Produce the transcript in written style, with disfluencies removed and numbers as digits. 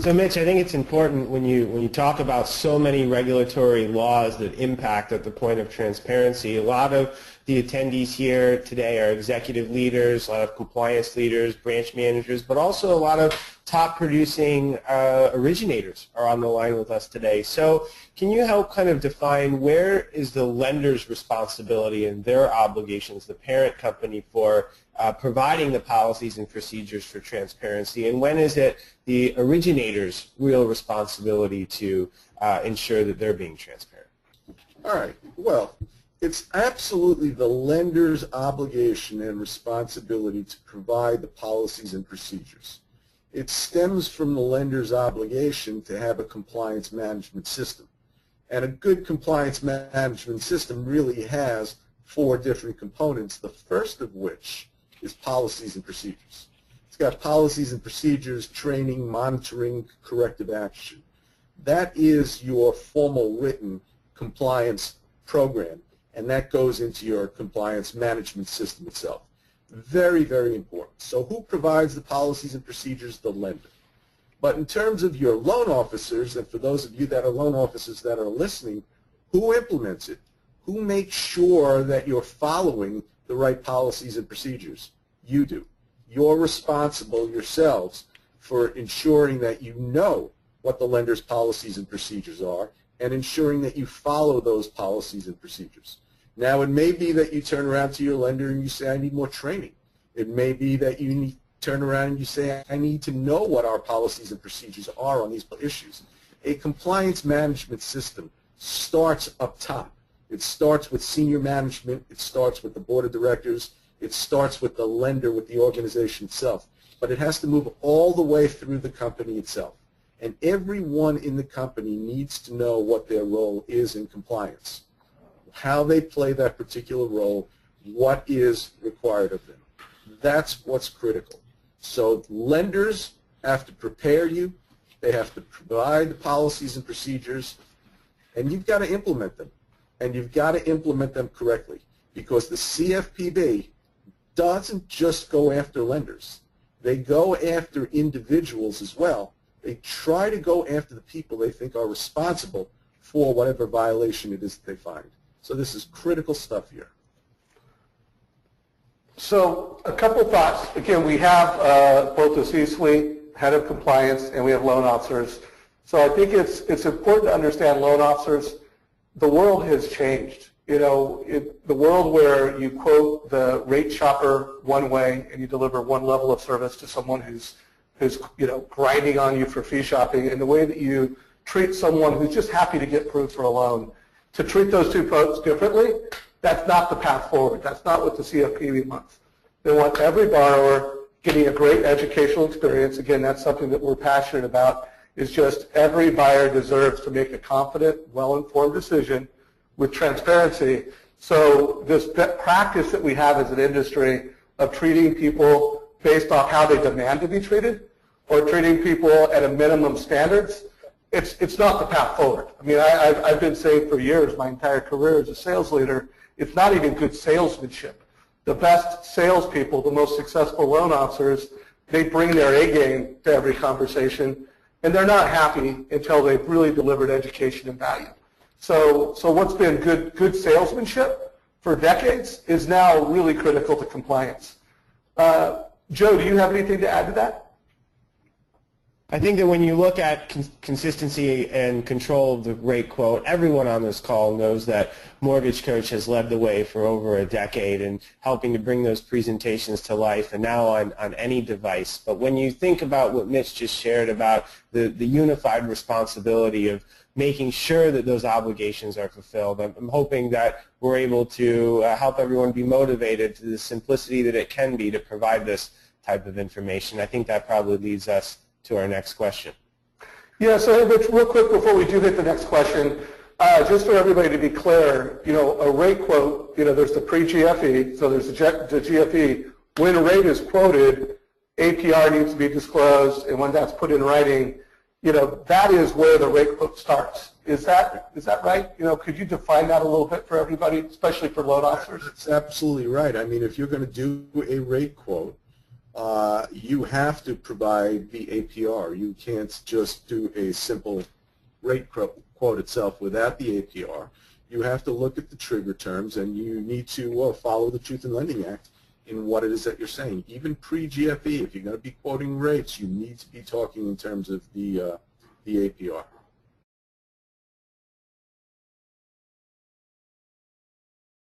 So Mitch, I think it's important when you talk about so many regulatory laws that impact at the point of transparency. A lot of the attendees here today are executive leaders, a lot of compliance leaders, branch managers, but also a lot of top producing originators are on the line with us today. So can you help kind of define where is the lender's responsibility and their obligations, the parent company, for providing the policies and procedures for transparency, and when is it the originator's real responsibility to ensure that they're being transparent? All right. Well, it's absolutely the lender's obligation and responsibility to provide the policies and procedures. It stems from the lender's obligation to have a compliance management system. And a good compliance management system really has 4 different components, the first of which is policies and procedures. It's got policies and procedures, training, monitoring, corrective action. That is your formal written compliance program, and that goes into your compliance management system itself. Very, very important. So who provides the policies and procedures? The lender. But in terms of your loan officers, and for those of you that are loan officers that are listening, who implements it? Who makes sure that you're following the right policies and procedures? You do. You're responsible yourselves for ensuring that you know what the lender's policies and procedures are and ensuring that you follow those policies and procedures. Now, it may be that you turn around to your lender and you say, I need more training. It may be that you turn around and you say, I need to know what our policies and procedures are on these issues. A compliance management system starts up top. It starts with senior management. It starts with the board of directors. It starts with the lender, with the organization itself. But it has to move all the way through the company itself. And everyone in the company needs to know what their role is in compliance, how they play that particular role, what is required of them. That's what's critical. So lenders have to prepare you. They have to provide the policies and procedures, and you've got to implement them. And you've got to implement them correctly, because the CFPB doesn't just go after lenders. They go after individuals as well. They try to go after the people they think are responsible for whatever violation it is that they find. So this is critical stuff here. So a couple thoughts. Again, we have both the C-suite, head of compliance, and we have loan officers. So I think it's important to understand loan officers. The world has changed. You know, the world where you quote the rate shopper one way and you deliver one level of service to someone who's grinding on you for fee shopping, and the way that you treat someone who's just happy to get approved for a loan, to treat those two folks differently, that's not the path forward. That's not what the CFPB wants. They want every borrower getting a great educational experience. Again, that's something that we're passionate about, is just every buyer deserves to make a confident, well-informed decision with transparency. So this practice that we have as an industry of treating people based off how they demand to be treated, or treating people at a minimum standards, it's not the path forward. I mean, I've been saying for years, my entire career as a sales leader, it's not even good salesmanship. The best salespeople, the most successful loan officers, they bring their A game to every conversation, and they're not happy until they've really delivered education and value. So what's been good salesmanship for decades is now really critical to compliance. Joe, do you have anything to add to that? I think that when you look at consistency and control of the rate quote, everyone on this call knows that Mortgage Coach has led the way for over a decade in helping to bring those presentations to life, and now on any device. But when you think about what Mitch just shared about the unified responsibility of making sure that those obligations are fulfilled, I'm hoping that we're able to help everyone be motivated to the simplicity that it can be to provide this type of information. I think that probably leads us to our next question. Yeah, so Rich, real quick before we do hit the next question, just for everybody to be clear, a rate quote, there's the pre-GFE, so there's the GFE. When a rate is quoted, APR needs to be disclosed, and when that's put in writing, that is where the rate quote starts. Is that right? Could you define that a little bit for everybody, especially for loan officers? That's absolutely right. I mean, if you're going to do a rate quote, you have to provide the APR. You can't just do a simple rate quote itself without the APR. You have to look at the trigger terms, and you need to follow the Truth in Lending Act in what it is that you're saying. Even pre-GFE, if you're going to be quoting rates, you need to be talking in terms of the APR.